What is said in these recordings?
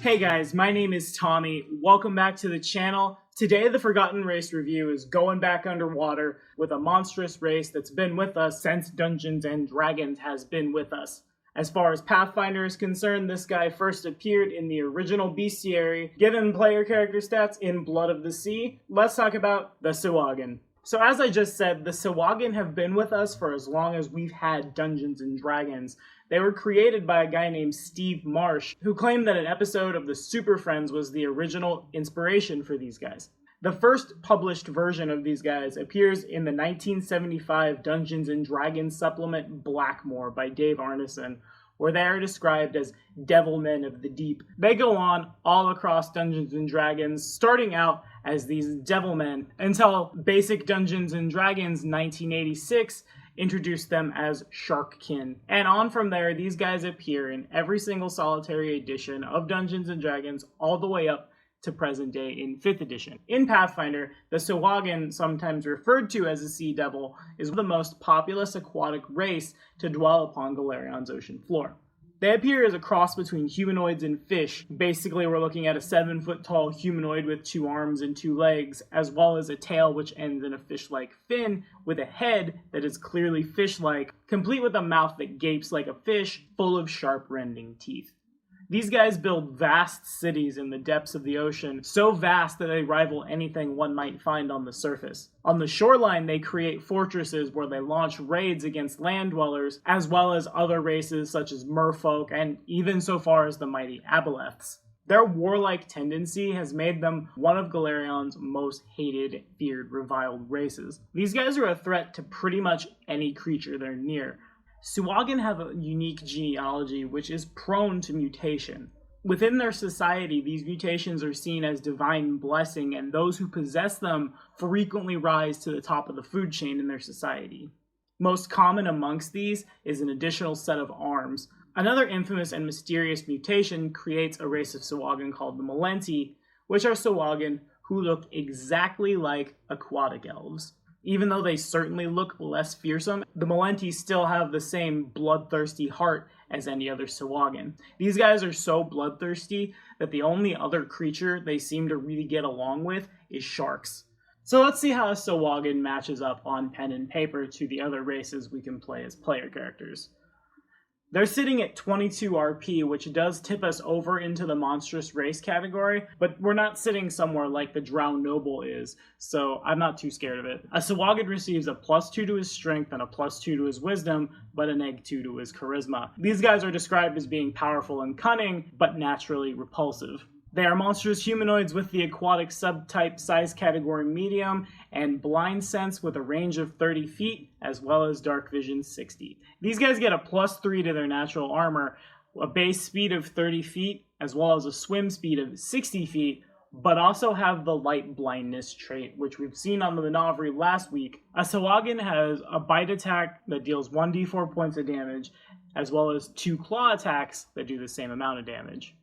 Hey guys, my name is Tommy. Welcome back to the channel. Today the Forgotten Race review is going back underwater with a monstrous race that's been with us since Dungeons & Dragons has been with us. As far as Pathfinder is concerned, this guy first appeared in the original bestiary, given player character stats in Blood of the Sea. Let's talk about the Sahuagin. So as I just said, the Sahuagin have been with us for as long as we've had Dungeons & Dragons. They were created by a guy named Steve Marsh, who claimed that an episode of the Super Friends was the original inspiration for these guys. The first published version of these guys appears in the 1975 Dungeons & Dragons supplement Blackmore by Dave Arneson, where they are described as devilmen of the deep. They go on all across Dungeons & Dragons, starting out as these devilmen, until Basic Dungeons & Dragons 1986 introduced them as Sharkkin. And on from there, these guys appear in every single solitary edition of Dungeons & Dragons, all the way up to present day in 5th edition. In Pathfinder, the Sahuagin, sometimes referred to as a sea devil, is the most populous aquatic race to dwell upon Golarion's ocean floor. They appear as a cross between humanoids and fish. Basically, we're looking at a 7-foot-tall humanoid with 2 arms and 2 legs, as well as a tail which ends in a fish-like fin, with a head that is clearly fish-like, complete with a mouth that gapes like a fish, full of sharp rending teeth. These guys build vast cities in the depths of the ocean, so vast that they rival anything one might find on the surface. On the shoreline, they create fortresses where they launch raids against land dwellers, as well as other races such as merfolk, and even so far as the mighty aboleths. Their warlike tendency has made them one of Golarion's most hated, feared, reviled races. These guys are a threat to pretty much any creature they're near. Sahuagin have a unique genealogy which is prone to mutation. Within their society, these mutations are seen as divine blessing, and those who possess them frequently rise to the top of the food chain in their society. Most common amongst these is an additional set of arms. Another infamous and mysterious mutation creates a race of Sahuagin called the Malenti, which are Sahuagin who look exactly like aquatic elves. Even though they certainly look less fearsome, the Malenti still have the same bloodthirsty heart as any other Sahuagin. These guys are so bloodthirsty that the only other creature they seem to really get along with is sharks. So let's see how a Sahuagin matches up on pen and paper to the other races we can play as player characters. They're sitting at 22 RP, which does tip us over into the monstrous race category, but we're not sitting somewhere like the Drow Noble is, so I'm not too scared of it. A Sahuagin receives a +2 to his strength and a +2 to his wisdom, but a -2 to his charisma. These guys are described as being powerful and cunning, but naturally repulsive. They are monstrous humanoids with the aquatic subtype size category medium and blind sense with a range of 30 feet, as well as dark vision 60. These guys get a +3 to their natural armor, a base speed of 30 feet, as well as a swim speed of 60 feet, but also have the light blindness trait, which we've seen on the Manavri last week. A Sahuagin has a bite attack that deals 1d4 points of damage, as well as 2 claw attacks that do the same amount of damage.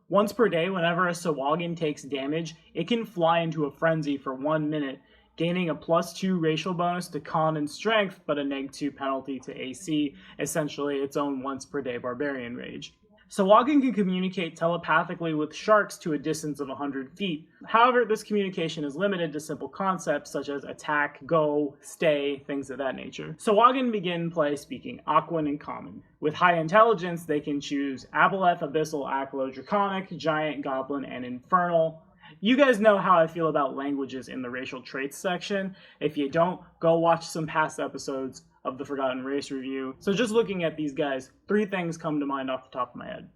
Once per day, whenever a Sahuagin takes damage, it can fly into a frenzy for 1 minute, gaining a +2 racial bonus to con and strength, but a -2 penalty to AC, essentially its own once per day Barbarian Rage. Sahuagin can communicate telepathically with sharks to a distance of 100 feet. However, this communication is limited to simple concepts such as attack, go, stay, things of that nature. Sahuagin begin play speaking Aquan and Common. With high intelligence, they can choose Aboleth, Abyssal, Aklo, Draconic, Giant, Goblin, and Infernal. You guys know how I feel about languages in the racial traits section. If you don't, go watch some past episodes of the Forgotten Race review. So just looking at these guys, 3 things come to mind off the top of my head.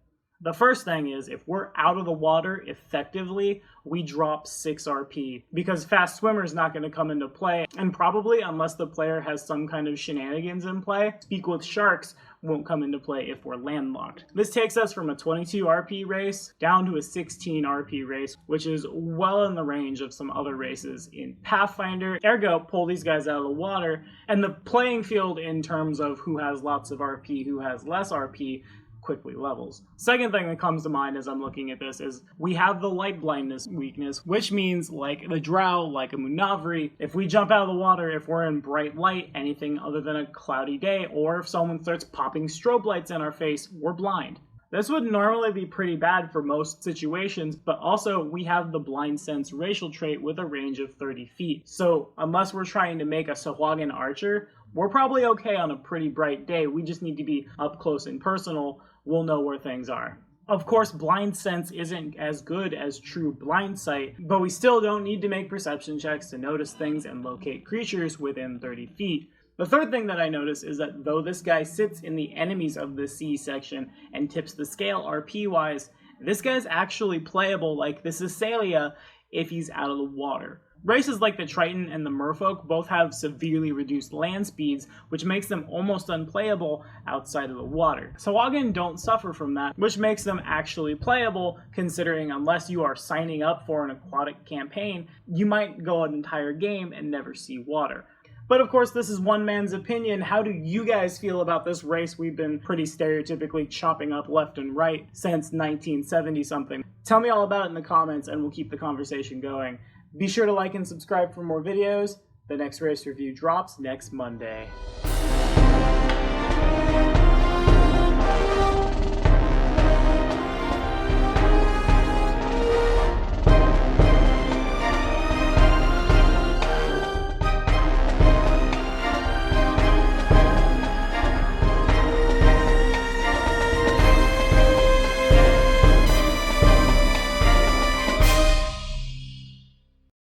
The first thing is, if we're out of the water effectively, we drop 6 RP, because fast swimmer is not going to come into play, and probably, unless the player has some kind of shenanigans in play, speak with sharks won't come into play if we're landlocked. This takes us from a 22 RP race down to a 16 RP race, which is well in the range of some other races in Pathfinder. Ergo, pull these guys out of the water, and the playing field in terms of who has lots of RP, who has less RP, quickly levels. Second thing that comes to mind as I'm looking at this is we have the light blindness weakness, which means like the drow, like a Munavri, if we jump out of the water, if we're in bright light, anything other than a cloudy day, or if someone starts popping strobe lights in our face, we're blind. This would normally be pretty bad for most situations, but also we have the Blind Sense racial trait with a range of 30 feet. So unless we're trying to make a Sahuagin archer, we're probably okay on a pretty bright day. We just need to be up close and personal. We'll know where things are. Of course, blind sense isn't as good as true blind sight, but we still don't need to make perception checks to notice things and locate creatures within 30 feet. The third thing that I notice is that though this guy sits in the enemies of the sea section and tips the scale RP-wise, this guy's actually playable like this is Celia if he's out of the water. Races like the Triton and the Merfolk both have severely reduced land speeds, which makes them almost unplayable outside of the water. Sahuagin don't suffer from that, which makes them actually playable, considering unless you are signing up for an aquatic campaign, you might go an entire game and never see water. But of course, this is one man's opinion. How do you guys feel about this race we've been pretty stereotypically chopping up left and right since 1970 something? Tell me all about it in the comments and we'll keep the conversation going. Be sure to like and subscribe for more videos. The next race review drops next Monday.